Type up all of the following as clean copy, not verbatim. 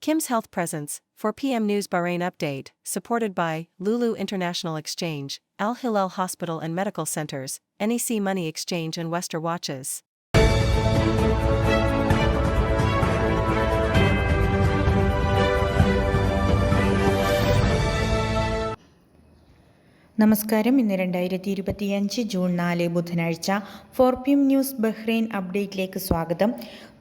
Kim's Health Presence, 4 p.m. News Bahrain Update, supported by Lulu International Exchange, Al Hilal Hospital and Medical Centers, NEC Money Exchange and Wester Watches. നമസ്കാരം. ഇന്ന് 2025 June 4 ബുധനാഴ്ച 4 PM news Bahrain അപ്ഡേറ്റിലേക്ക് സ്വാഗതം.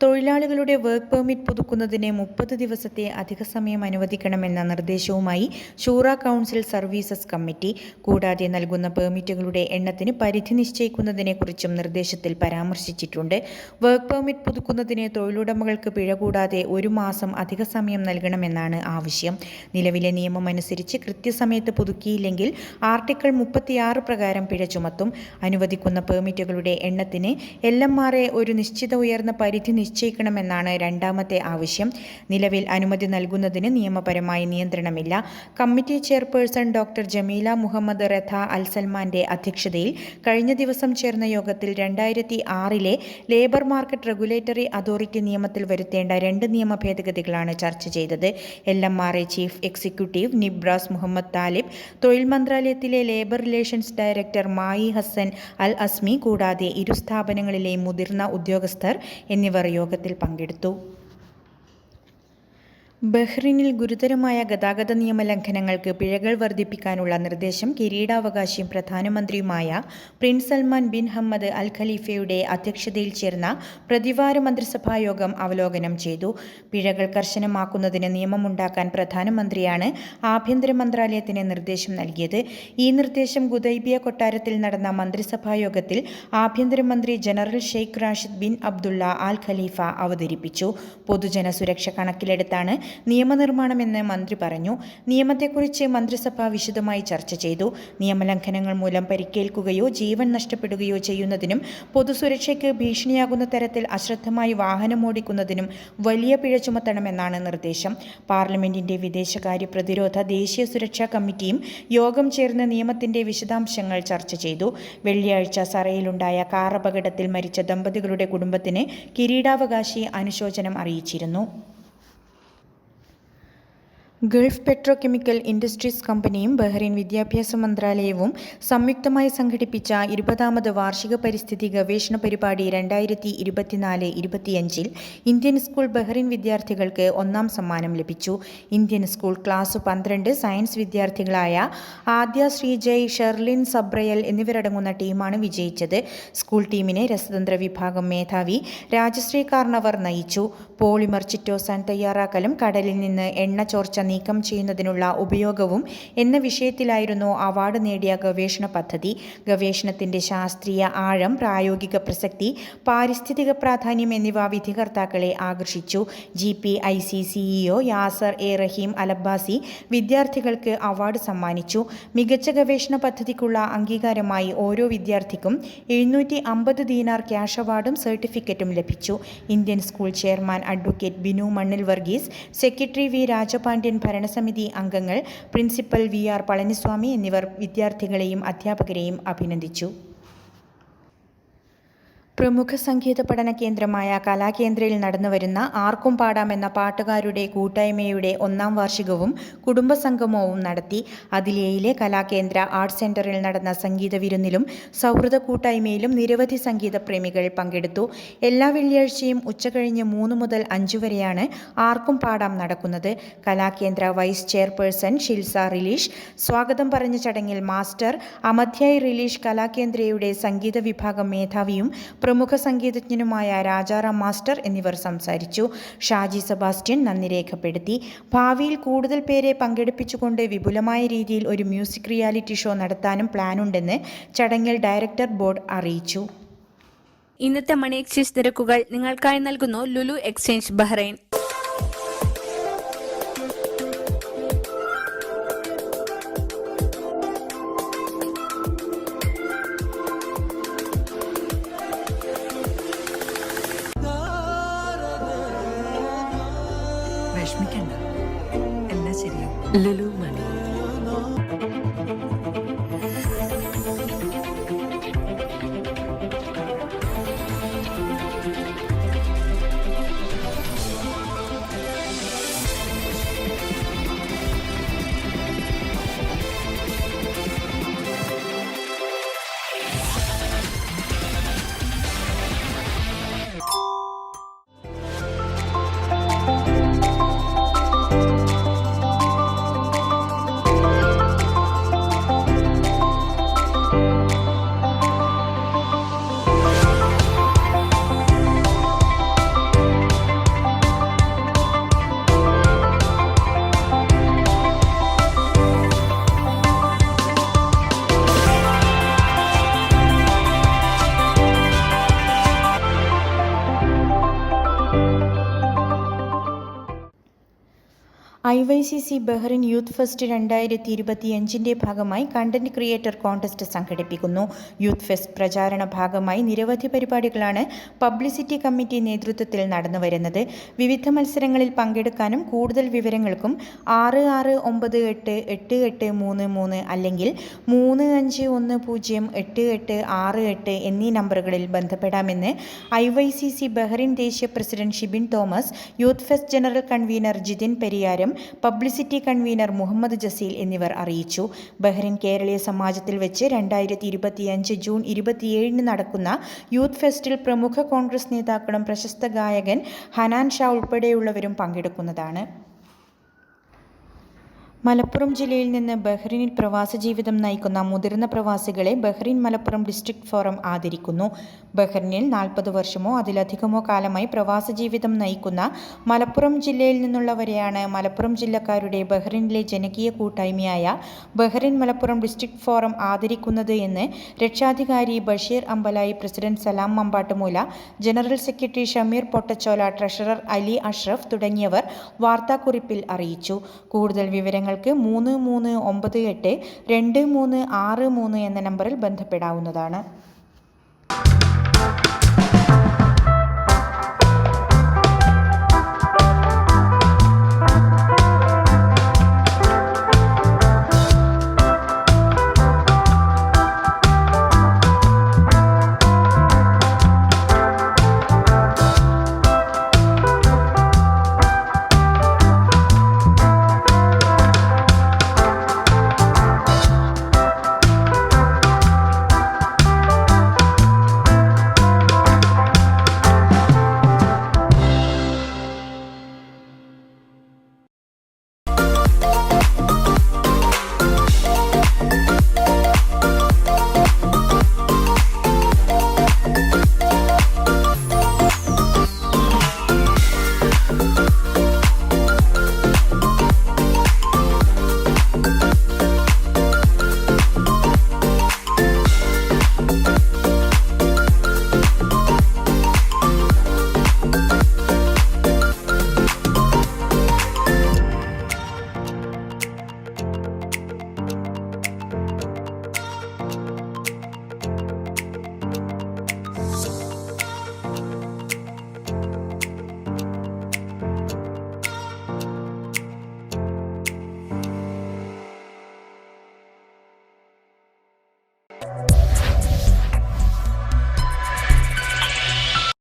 തൊഴിലാളികളുടെ work permit പുതുക്കുന്നതിന് 30 ദിവസത്തെ അധിക സമയം അനുവദിക്കണമെന്ന നിർദ്ദേശവുമായി ഷൂറ കൗൺസിൽ സർവീസസ് കമ്മിറ്റി. കൂടാതെ നൽകുന്ന പെർമിറ്റുകളുടെ എണ്ണത്തിന് പരിധി നിശ്ചയിക്കുന്നതിനെക്കുറിച്ചും നിർദ്ദേശത്തിൽ പരാമർശിച്ചിട്ടുണ്ട്. വർക്ക് പെർമിറ്റ് പുതുക്കുന്നതിന് തൊഴിലുടമകൾക്ക് പിഴ കൂടാതെ 1 മാസം അധിക സമയം നൽകണമെന്നാണ് ആവശ്യം. നിലവിലെ നിയമമനുസരിച്ച് കൃത്യസമയത്ത് പുതുക്കിയില്ലെങ്കിൽ ആർട്ടിക്കിൾ 36 പ്രകാരം പിഴ ചുമത്തും. അനുവദിക്കുന്ന പെർമിറ്റുകളുടെ എണ്ണത്തിന് LMRA ഒരു നിശ്ചിത ഉയർന്ന പരിധി നിശ്ചയിക്കണമെന്നാണ് രണ്ടാമത്തെ ആവശ്യം. നിലവിൽ അനുമതി നൽകുന്നതിന് നിയമപരമായ നിയന്ത്രണമില്ല. Committee chairperson doctor Jameela Muhammad Ratha Al സൽമാന്റെ അധ്യക്ഷതയിൽ കഴിഞ്ഞ ദിവസം ചേർന്ന യോഗത്തിൽ 2006 ലേബർ മാർക്കറ്റ് റെഗുലേറ്ററി അതോറിറ്റി നിയമത്തിൽ വരുത്തേണ്ട 2 നിയമ ഭേദഗതികളാണ് ചർച്ച ചെയ്തത്. LMRA chief executive Nibras Muhammad Talib, തൊഴിൽ മന്ത്രാലയത്തിലെ ലേബർ റിലേഷൻസ് ഡയറക്ടർ മായി ഹസൻ അൽ അസ്മി കൂടാതെ ഇരു സ്ഥാപനങ്ങളിലെയും മുതിർന്ന ഉദ്യോഗസ്ഥർ എന്നിവർ യോഗത്തിൽ പങ്കെടുത്തു. ബഹ്റിനിൽ ഗുരുതരമായ ഗതാഗത നിയമലംഘനങ്ങൾക്ക് പിഴകൾ വർദ്ധിപ്പിക്കാനുള്ള നിർദ്ദേശം കിരീടാവകാശിയും പ്രധാനമന്ത്രിയുമായ പ്രിൻസ് സൽമാൻ ബിൻ ഹമ്മദ് അൽ ഖലീഫയുടെ അധ്യക്ഷതയിൽ ചേർന്ന പ്രതിവാര മന്ത്രിസഭാ യോഗം അവലോകനം ചെയ്തു. പിഴകൾ കർശനമാക്കുന്നതിന് നിയമമുണ്ടാക്കാൻ പ്രധാനമന്ത്രിയാണ് ആഭ്യന്തര മന്ത്രാലയത്തിന് നിർദ്ദേശം നൽകിയത്. ഈ നിർദ്ദേശം ഗുദൈബിയ കൊട്ടാരത്തിൽ നടന്ന മന്ത്രിസഭാ യോഗത്തിൽ ആഭ്യന്തരമന്ത്രി general Sheikh Rashid bin Abdullah Al Khalifa അവതരിപ്പിച്ചു. പൊതുജന സുരക്ഷ കണക്കിലെടുത്താണ് നിയമനിർമ്മാണമെന്ന് മന്ത്രി പറഞ്ഞു. നിയമത്തെക്കുറിച്ച് മന്ത്രിസഭ വിശദമായി ചർച്ച ചെയ്തു. നിയമലംഘനങ്ങൾ മൂലം പരിക്കേൽക്കുകയോ ജീവൻ നഷ്ടപ്പെടുകയോ ചെയ്യുന്നതിനും പൊതുസുരക്ഷയ്ക്ക് ഭീഷണിയാകുന്ന തരത്തിൽ അശ്രദ്ധമായി വാഹനമോടിക്കുന്നതിനും വലിയ പിഴ ചുമത്തണമെന്നാണ് നിർദ്ദേശം. പാർലമെന്റിന്റെ വിദേശകാര്യ പ്രതിരോധ ദേശീയ സുരക്ഷാ കമ്മിറ്റിയും യോഗം ചേർന്ന് നിയമത്തിന്റെ വിശദാംശങ്ങൾ ചർച്ച ചെയ്തു. വെള്ളിയാഴ്ച സറയിലുണ്ടായ കാർ അപകടത്തിൽ മരിച്ച ദമ്പതികളുടെ കുടുംബത്തിന് കിരീടാവകാശി അനുശോചനം അറിയിച്ചിരുന്നു. ഗൾഫ് പെട്രോകെമിക്കൽ ഇൻഡസ്ട്രീസ് കമ്പനിയും ബഹ്റൈൻ വിദ്യാഭ്യാസ മന്ത്രാലയവും സംയുക്തമായി സംഘടിപ്പിച്ച 20ാമത് വാർഷിക പരിസ്ഥിതി ഗവേഷണ പരിപാടി 2024-25 ഇന്ത്യൻ സ്കൂൾ ബഹ്റൈൻ വിദ്യാർത്ഥികൾക്ക് 1ാം സമ്മാനം ലഭിച്ചു. ഇന്ത്യൻ സ്കൂൾ ക്ലാസ് 12 സയൻസ് വിദ്യാർത്ഥികളായ ആദ്യ ശ്രീജയ്, ഷെർലിൻ സബ്രയൽ എന്നിവരടങ്ങുന്ന ടീമാണ് വിജയിച്ചത്. സ്കൂൾ ടീമിനെ രസതന്ത്ര വിഭാഗം മേധാവി രാജശ്രീ കാർണവർ നയിച്ചു. പോളിമർ ചിറ്റോസാൻ തയ്യാറാക്കലും കടലിൽ നിന്ന് എണ്ണ ചോർച്ച നീക്കം ചെയ്യുന്നതിനുള്ള ഉപയോഗവും എന്ന വിഷയത്തിലായിരുന്നു അവാർഡ് നേടിയ ഗവേഷണ പദ്ധതി. ഗവേഷണത്തിന്റെ ശാസ്ത്രീയ ആഴം, പ്രായോഗിക പ്രസക്തി, പാരിസ്ഥിതിക പ്രാധാന്യം എന്നിവ വിധികർത്താക്കളെ ആകർഷിച്ചു. GPIC CEO യാസർ എ റഹീം അലബ്ബാസി വിദ്യാർത്ഥികൾക്ക് അവാർഡ് സമ്മാനിച്ചു. മികച്ച ഗവേഷണ പദ്ധതിക്കുള്ള അംഗീകാരമായി ഓരോ വിദ്യാർത്ഥിക്കും 750 ദീനാർ ക്യാഷ് അവാർഡും സർട്ടിഫിക്കറ്റും ലഭിച്ചു. Indian school chairman advocate Binu മണ്ണിൽ വർഗീസ്, സെക്രട്ടറി വി രാജപാണ്ഡ്യൻ, ഭരണസമിതി അംഗങ്ങൾ, പ്രിൻസിപ്പൽ VR പളനിസ്വാമി എന്നിവർ വിദ്യാർത്ഥികളെയും അധ്യാപകരെയും അഭിനന്ദിച്ചു. പ്രമുഖ സംഗീത പഠന കേന്ദ്രമായ കലാകേന്ദ്രയിൽ നടന്നുവരുന്ന ആർക്കും പാടാം എന്ന പാട്ടുകാരുടെ കൂട്ടായ്മയുടെ 1ാം വാർഷികവും കുടുംബസംഗമവും നടത്തി. അതിലേയിലെ കലാകേന്ദ്ര ആർട്ട് സെന്ററിൽ നടന്ന സംഗീത വിരുന്നിലും സൗഹൃദ കൂട്ടായ്മയിലും നിരവധി സംഗീത പ്രേമികൾ പങ്കെടുത്തു. എല്ലാ വെള്ളിയാഴ്ചയും ഉച്ചകഴിഞ്ഞ് 3 മുതൽ 5 വരെയാണ് ആർക്കും പാടാം നടക്കുന്നത്. കലാകേന്ദ്ര വൈസ് ചെയർപേഴ്സൺ ഷിൽസ റിലീഷ് സ്വാഗതം പറഞ്ഞ ചടങ്ങിൽ മാസ്റ്റർ അമധ്യായ് റിലീഷ്, കലാകേന്ദ്രയുടെ സംഗീത വിഭാഗം മേധാവിയും പ്രമുഖ സംഗീതജ്ഞനുമായ രാജാറാം മാസ്റ്റർ എന്നിവർ സംസാരിച്ചു. ഷാജി സെബാസ്റ്റ്യൻ നന്ദി രേഖപ്പെടുത്തി. ഭാവിയിൽ കൂടുതൽ പേരെ പങ്കെടുപ്പിച്ചുകൊണ്ട് വിപുലമായ രീതിയിൽ ഒരു മ്യൂസിക് റിയാലിറ്റി ഷോ നടത്താനും പ്ലാനുണ്ടെന്ന് ചടങ്ങിൽ ഡയറക്ടർ ബോർഡ് അറിയിച്ചു. ഇന്നത്തെ മണി എക്സ്ചേഞ്ച് നിരക്കുകൾ നിങ്ങൾക്കായി നൽകുന്നു ലുലു എക്സ്ചേഞ്ച് ബഹ്റൈൻ. വിഷമിക്കണ്ട, എല്ലാം ശരിയാവും. ലുലു മണി. IYCC ബഹ്റിൻ യൂത്ത് ഫെസ്റ്റ് 2025 ഭാഗമായി കണ്ടന്റ് ക്രിയേറ്റർ കോൺടെസ്റ്റ് സംഘടിപ്പിക്കുന്നു. യൂത്ത് ഫെസ്റ്റ് പ്രചാരണ ഭാഗമായി നിരവധി പരിപാടികളാണ് പബ്ലിസിറ്റി കമ്മിറ്റി നേതൃത്വത്തിൽ നടന്നുവരുന്നത്. വിവിധ മത്സരങ്ങളിൽ പങ്കെടുക്കാനും കൂടുതൽ വിവരങ്ങൾക്കും 66988833 അല്ലെങ്കിൽ 35108868 എന്നീ നമ്പറുകളിൽ ബന്ധപ്പെടാമെന്ന് IYCC ബഹ്റിൻ ദേശീയ president Shibin Thomas, youth fest general convener Jithin Periyaram, publicity convener Muhammad Jaseel എന്നിവർ അറിയിച്ചു. ബഹ്റിൻ കേരളീയ സമാജത്തിൽ വെച്ച് 2025 ജൂൺ 27 നടക്കുന്ന യൂത്ത് ഫെസ്റ്റിൽ പ്രമുഖ കോൺഗ്രസ് നേതാക്കളും പ്രശസ്ത ഗായകൻ ഹനാൻ ഷാ ഉൾപ്പെടെയുള്ളവരും പങ്കെടുക്കുന്നതാണ്. മലപ്പുറം ജില്ലയിൽ നിന്ന് ബഹ്റിനിൽ പ്രവാസ ജീവിതം നയിക്കുന്ന മുതിർന്ന പ്രവാസികളെ ബഹ്റിൻ മലപ്പുറം ഡിസ്ട്രിക്ട് ഫോറം ആദരിക്കുന്നു. ബഹ്റിനിൽ 40 വർഷമോ അതിലധികമോ കാലമായി പ്രവാസ ജീവിതം നയിക്കുന്ന മലപ്പുറം ജില്ലയിൽ നിന്നുള്ളവരെയാണ് മലപ്പുറം ജില്ലക്കാരുടെ ബഹ്റിനിലെ ജനകീയ കൂട്ടായ്മയായ ബഹ്റിൻ മലപ്പുറം ഡിസ്ട്രിക്ട് ഫോറം ആദരിക്കുന്നത് എന്ന് രക്ഷാധികാരി Basheer Ambalayi, president Salam Mambattumoola, general secretary Shameer Pottachola, treasurer Ali Ashraf തുടങ്ങിയവർ വാർത്താക്കുറിപ്പിൽ അറിയിച്ചു. കൂടുതൽ വിവരങ്ങൾ 33982363 എന്ന നമ്പറിൽ ബന്ധപ്പെടാവുന്നതാണ്.